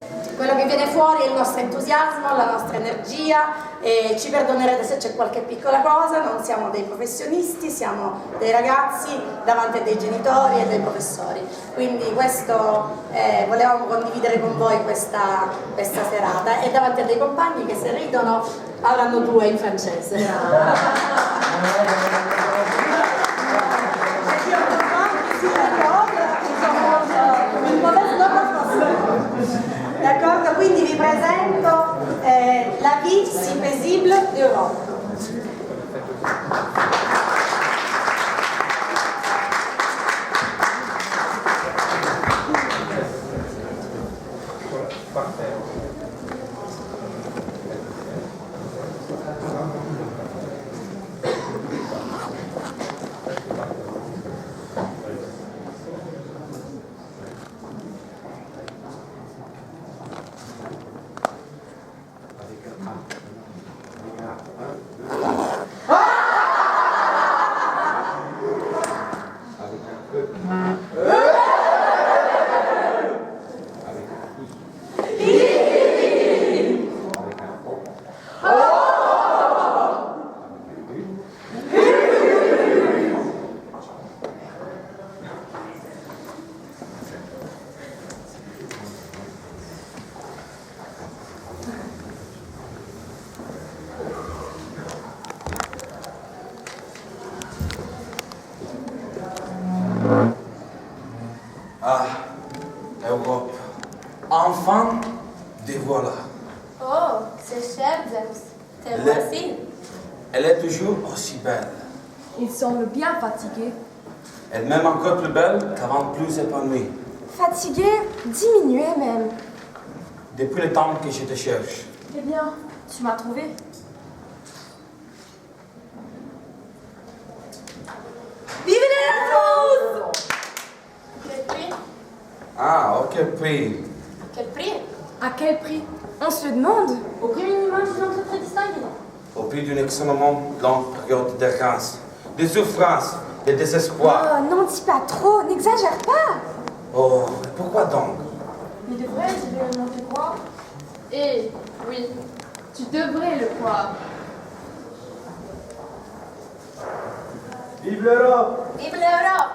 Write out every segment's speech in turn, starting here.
Quello che viene fuori è il nostro entusiasmo, la nostra energia e ci perdonerete se c'è qualche piccola cosa, non siamo dei professionisti, siamo dei ragazzi davanti a dei genitori e dei professori. Quindi questo volevamo condividere con voi questa serata e davanti a dei compagni che se ridono avranno due in francese. D'accordo, quindi vi presento la vie si paisible d'Europe. Ah, Europe. Enfin, te voilà. Oh, c'est cher, James. Te voici. Elle est toujours aussi belle. Il semble bien fatigué. Elle m'aime encore plus belle qu'avant, plus épanouie. Fatigué, diminué même. Depuis le temps que je te cherche. Eh bien, tu m'as trouvé. Vive la Quel prix? Ah, ok, prix. Quel prix? À quel prix? On se le demande. Au prix minimum d'une entrée très distinguée. Au prix d'une extrêmement longue période d'errance, de souffrance, de désespoir. Oh, n'en dis pas trop, n'exagère pas. Oh, mais pourquoi donc? Mais devrais-je réellement te croire? Eh, oui, tu devrais le croire. Vive l'Europe! Vive l'Europe!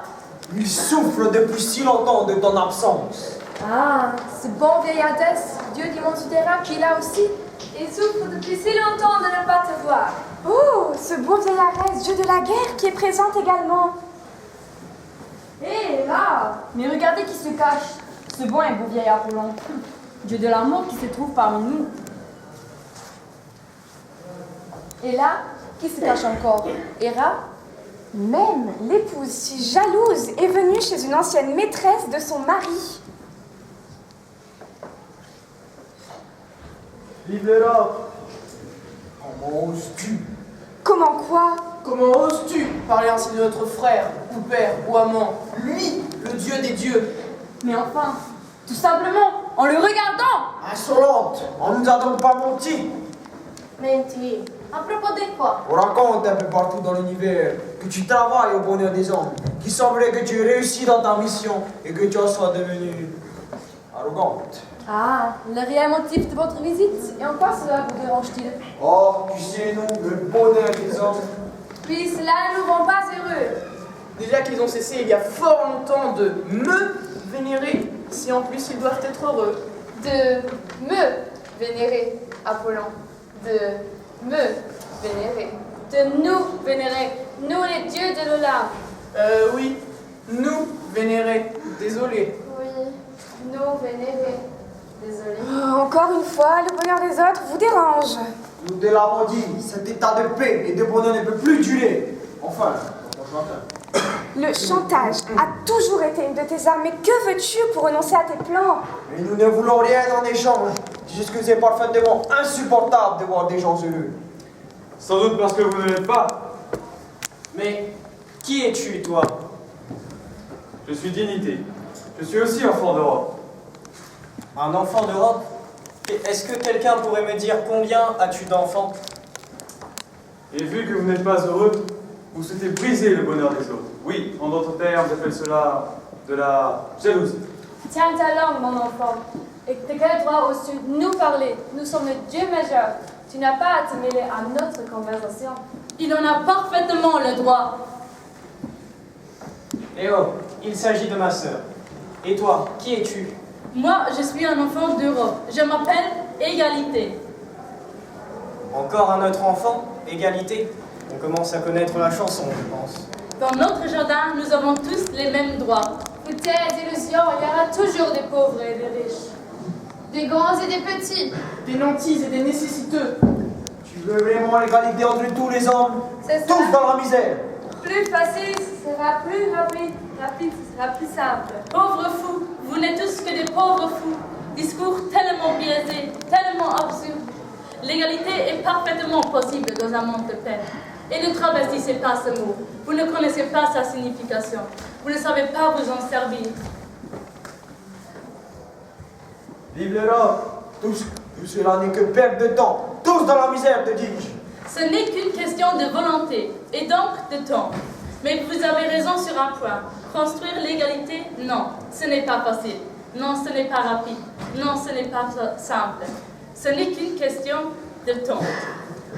Il souffle depuis si longtemps de ton absence. Ah, ce bon vieil Hadès, dieu du monde souterrain qui est là aussi. Il souffre depuis si longtemps de ne pas te voir. Oh, ce beau vieil Arès, dieu de la guerre qui est présent également. Hé, là! Mais regardez qui se cache. Ce bon et beau vieil Apollon. Dieu de l'amour qui se trouve parmi nous. Et là, qui se cache encore? Héra? Même l'épouse si jalouse est venue chez une ancienne maîtresse de son mari. Vive l'Europe! Comment oses-tu? Comment quoi? Comment oses-tu parler ainsi de notre frère, ou père, ou amant, lui, le Dieu des dieux? Mais enfin, tout simplement, en le regardant! Insolente! On nous a donc pas menti! Mentir. À propos de quoi? On raconte un peu partout dans l'univers que tu travailles au bonheur des hommes, qu'il semblerait que tu réussis dans ta mission et que tu en sois devenue arrogante. Ah, le réel motif de votre visite. Et en quoi cela vous dérange-t-il? Oh, tu sais, nous, le bonheur des hommes. Puis cela ne nous rend pas heureux. Déjà qu'ils ont cessé il y a fort longtemps de me vénérer, si en plus ils doivent être heureux. De me vénérer, Apollon. De me vénérer. De nous vénérer. Nous, les dieux de l'Olympe. Oui, nous vénérer. Désolé. Oui, nous vénérer. Désolé. Oh, encore une fois, le bonheur des autres vous dérange. Nous te l'avons dit, cet état de paix et de bonheur ne peut plus durer. Enfin, Le chantage a toujours été une de tes armes. Mais que veux-tu pour renoncer à tes plans? mais nous ne voulons rien en échange. C'est juste que c'est parfaitement insupportable de voir des gens heureux. Sans doute parce que vous ne l'êtes pas. Mais qui es-tu, toi? Je suis Dignité. Je suis aussi enfant d'Europe. Un enfant d'Europe? Est-ce que quelqu'un pourrait me dire combien as-tu d'enfants? Et vu que vous n'êtes pas heureux, vous souhaitez briser le bonheur des autres. Oui, en d'autres termes, j'appelle cela de la jalousie. Tiens ta langue, mon enfant. Et de quel droit oses-tu nous parler? Nous sommes le Dieu majeur. Tu n'as pas à te mêler à notre conversation. Il en a parfaitement le droit. Léo, il s'agit de ma sœur. Et toi, qui es-tu? Moi, je suis un enfant d'Europe. Je m'appelle Égalité. Encore un autre enfant? Égalité? On commence à connaître la chanson, je pense. Dans notre jardin, nous avons tous les mêmes droits. Pour tes illusions, il y aura toujours des pauvres et des riches. Des grands et des petits. Des nantis et des nécessiteux. Tu veux vraiment l'égalité entre tous les hommes? C'est Tous ça. dans la misère. Plus facile, ce sera plus rapide. Rapide, ce sera plus simple. Pauvres fous, vous n'êtes tous que des pauvres fous. Discours tellement biaisés, tellement absurdes. L'égalité est parfaitement possible dans un monde de peine. Et ne travestissez pas ce mot. Vous ne connaissez pas sa signification. Vous ne savez pas vous en servir. Vive l'Europe. Tout cela n'est que perte de temps. Tous dans la misère, te dis-je. Ce n'est qu'une question de volonté, et donc de temps. Mais vous avez raison sur un point. Construire l'égalité, non, ce n'est pas facile. Non, ce n'est pas rapide. Non, ce n'est pas simple. Ce n'est qu'une question de temps.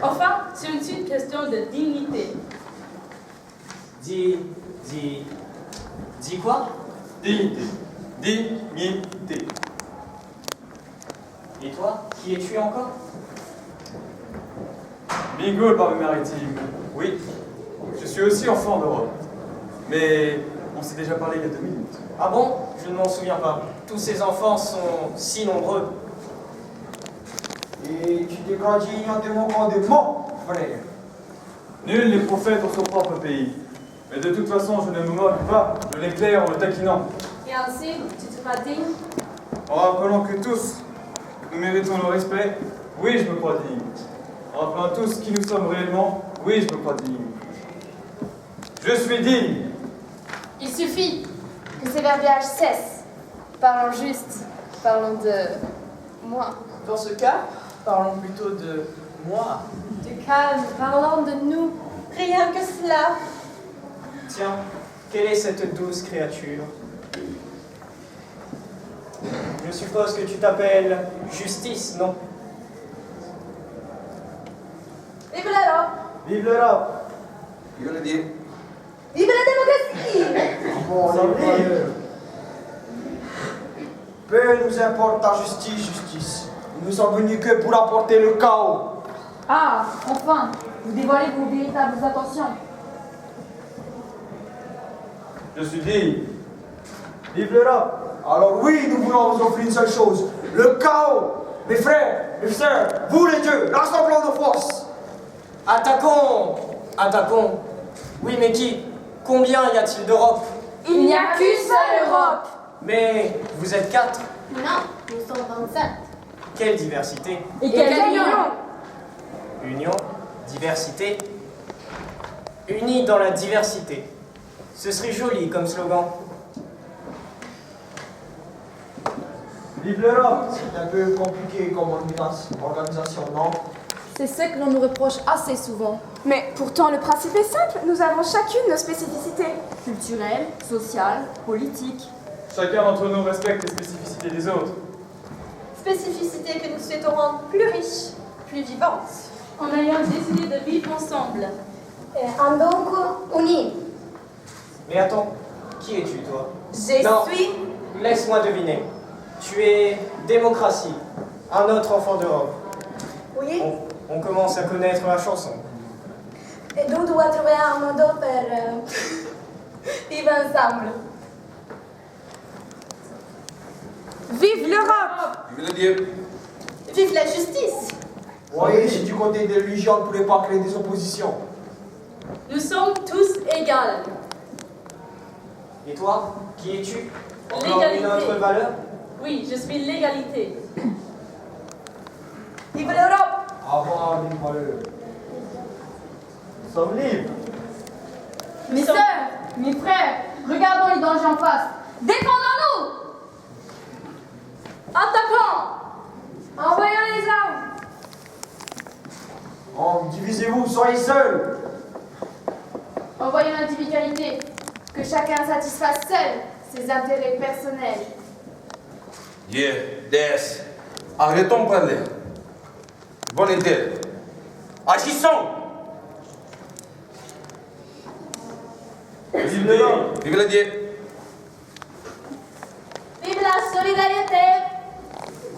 Enfin, c'est une question de dignité. Dis quoi? Dignité. Dignité. Et toi, qui es-tu encore? Bingo, le barbe maritime. Oui, je suis aussi enfant d'Europe. Mais on s'est déjà parlé il y a 2 minutes. Ah bon? Je ne m'en souviens pas. Tous ces enfants sont si nombreux. Et tu te crois ignorant de mon grand de mon frère. Nul n'est prophète pour son propre pays. Mais de toute façon, je ne me moque pas, je l'éclaire en le taquinant. Et ainsi, tu te feras digne. En rappelant que tous, nous méritons le respect, oui, je me crois digne. En rappelant tous qui nous sommes réellement, oui, je me crois digne. Je suis digne. Il suffit que ces verbiages cessent. Parlons juste. Parlons de moi. Dans ce cas, parlons plutôt de moi. Du calme. Parlons de nous. Rien que cela. Tiens, quelle est cette douce créature? Je suppose que tu t'appelles Justice, non? Vive l'Europe. Vive l'Europe. Je le dis. Vive la démocratie. Bon, les peu nous importe ta justice. Nous sommes venus que pour apporter le chaos. Ah, enfin, vous dévoilez vos véritables intentions. Je suis digne. Vive l'Europe. Alors oui, nous voulons vous offrir une seule chose. Le chaos. Mes frères, mes sœurs, vous les dieux, rassemblons nos forces. Attaquons! Attaquons! Oui, mais qui? Combien y a-t-il d'Europe? Il n'y a qu'une seule Europe. Mais vous êtes 4. Non, nous sommes 27. Quelle diversité! Et quelle union! Union, diversité, unis dans la diversité. Ce serait joli comme slogan. Vive l'Europe. C'est un peu compliqué comme organisation, non? C'est ce que l'on nous reproche assez souvent. Mais pourtant, le principe est simple. Nous avons chacune nos spécificités. Culturelle, sociale, politique. Chacun d'entre nous respecte les spécificités des autres. Spécificité que nous souhaitons rendre plus riche, plus vivante. En ayant décidé de vivre ensemble. En donc unis. Mais attends, qui es-tu, toi? Je Non. suis. Laisse-moi deviner. Tu es démocratie, un autre enfant d'Europe. Oui. On commence à connaître la chanson. Et nous devons trouver un modo pour vivre ensemble. Vive l'Europe! Je le dis. Vive la justice. Voyez, si du côté des religions, on ne pourrait pas créer des oppositions. Nous sommes tous égales. Et toi, qui es-tu? Encore L'égalité. une autre valeur? Oui, je suis l'égalité. Vive l'Europe. Avoir des valeurs. Nous sommes libres. Nous Mes sommes- sœurs, mes frères, regardons les dangers en face. Défendons-nous! Attaquons! Envoyons les armes! Oh, divisez-vous, soyez seuls. Envoyons l'individualité. Que chacun satisfasse seul ses intérêts personnels. Dieu, déesse, arrêtons de parler. Bonne idée. Agissons. Vive le vin. Vive le Dieu. Vive la solidarité.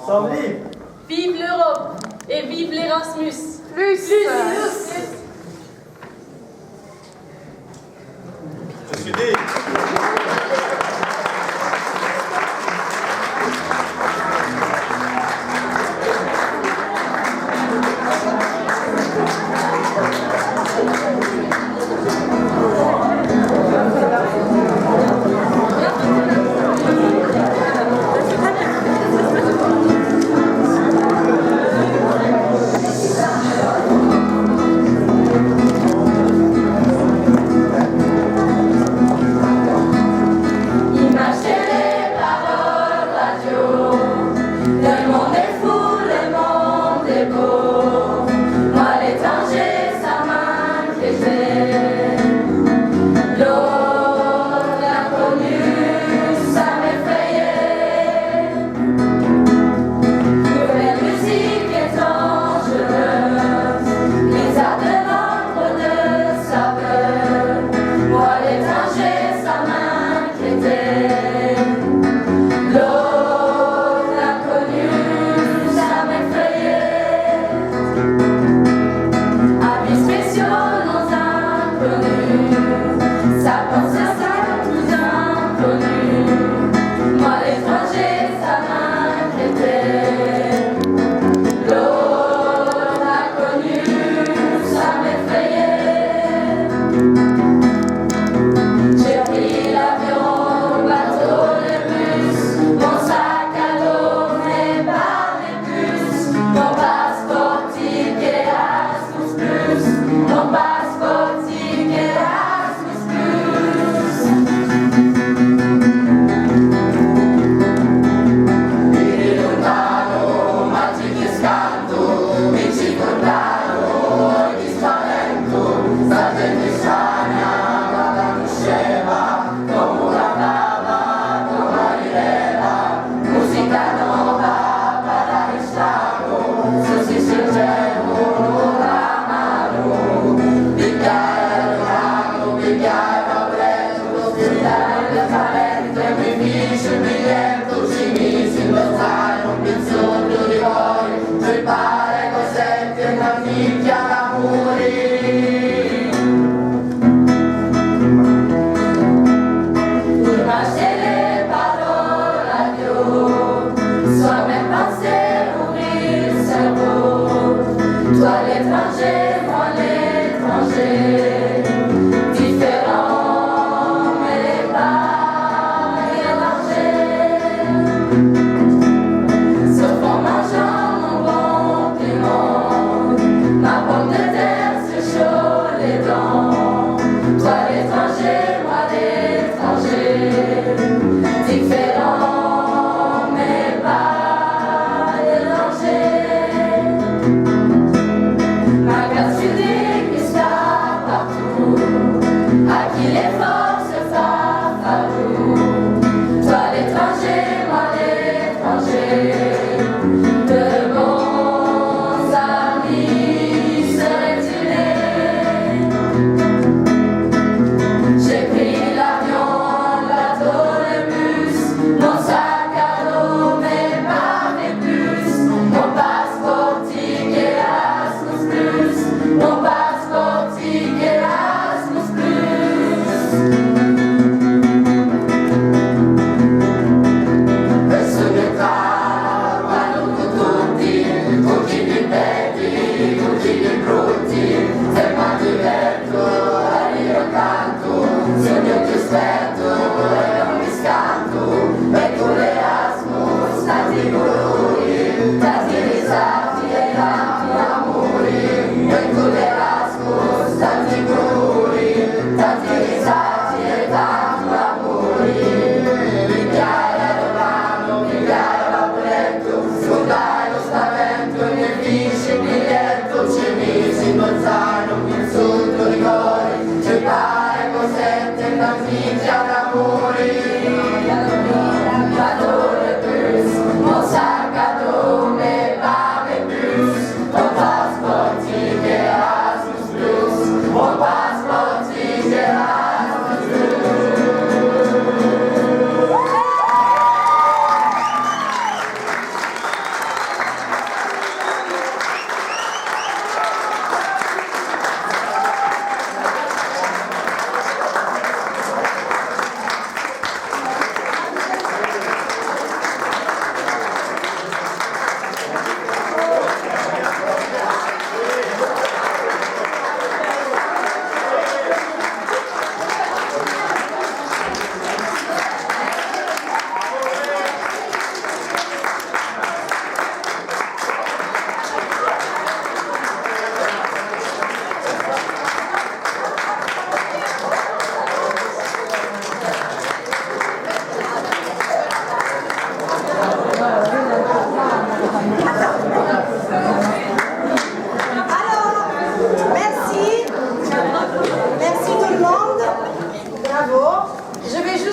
Sommes libres. Vive l'Europe. Et vive l'Erasmus. Plus. Je suis dit. Imaginez les paroles radio. Le monde est fou, le monde est beau. Moi l'étranger, ça m'inquiétait. L'autre l'inconnu, ça m'effrayait. Nouvelle musique est dangereuse. Les arts de l'ombre de saveur. Moi l'étranger, ça m'inquiétait. L'autre inconnu, ça m'effrayait. Habits spéciaux, non inconnus. Ça pense à ça, nous inconnus. Moi l'étranger, ça m'inquiétait. L'autre inconnu, ça m'effrayait. J'ai pris l'avion, le bateau, le bus. Mon sac à dos, mes pas, mes puces. Mon passeport, ticket, Erasmus plus. Mon passeport, ticket, Erasmus plus.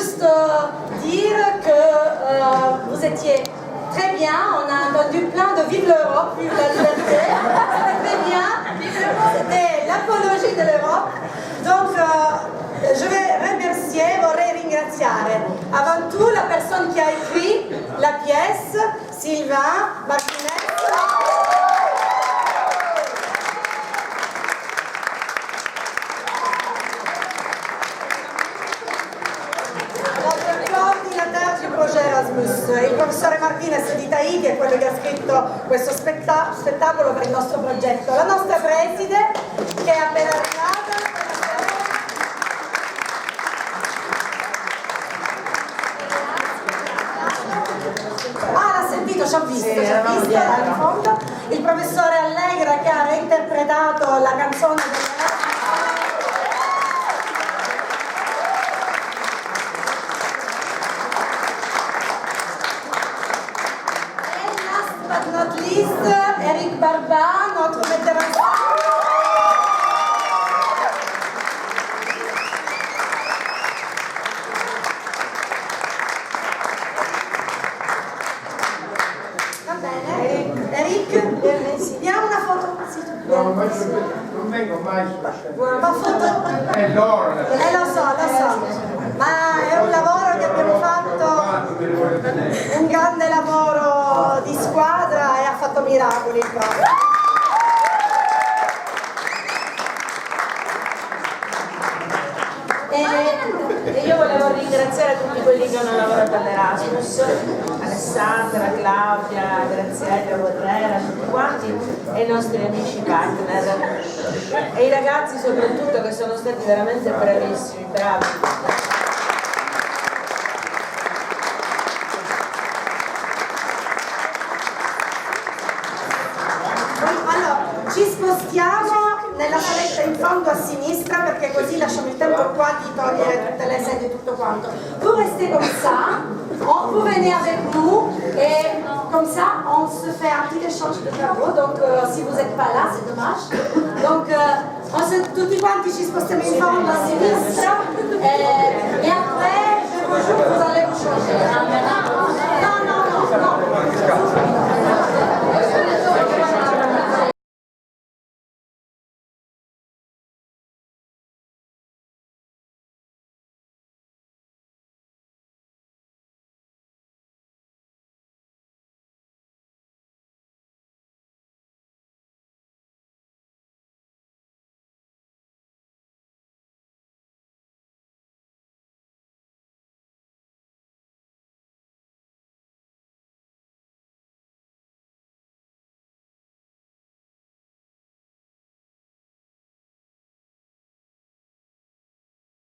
juste dire que vous étiez très bien. On a entendu plein de vive l'Europe, vive la liberté. C'était très bien. C'était l'apologie de l'Europe. Donc, je vais remercier, vorrei ringraziare avant tout la personne qui a écrit la pièce, Sylvain Martinez. Erasmus. Il professore Martinez di Tahiti è quello che ha scritto questo spettacolo per il nostro progetto. La nostra preside, che è appena arrivata. Ah, l'ha sentito, ci ho visto, là in fondo. Il professore Allegra che ha reinterpretato la canzone del Eric Barba, notre vétéran. Va bene, Eric, diamo una foto. No, ma non vengo mai Ma foto? Loro. Lo so, ma è un lavoro che abbiamo fatto, un grande lavoro di squadra e ha fatto miracoli proprio. E io volevo ringraziare tutti quelli che hanno lavorato all'Erasmus, Alessandra, Claudia, Graziella, Borrera, tutti quanti, e i nostri amici partner e i ragazzi soprattutto che sono stati veramente bravissimi, bravi. Ci spostiamo nella saletta in fondo a sinistra perché così lasciamo il tempo qua di togliere tutte le sedie e tutto quanto. Vous restez comme ça, vous venez avec nous et comme ça on se fait un petit échange de tableaux. Donc si vous n'êtes pas là, c'est dommage. Donc tutti quanti ci spostiamo in fondo a sinistra et après je vous jure vous allez vous changer.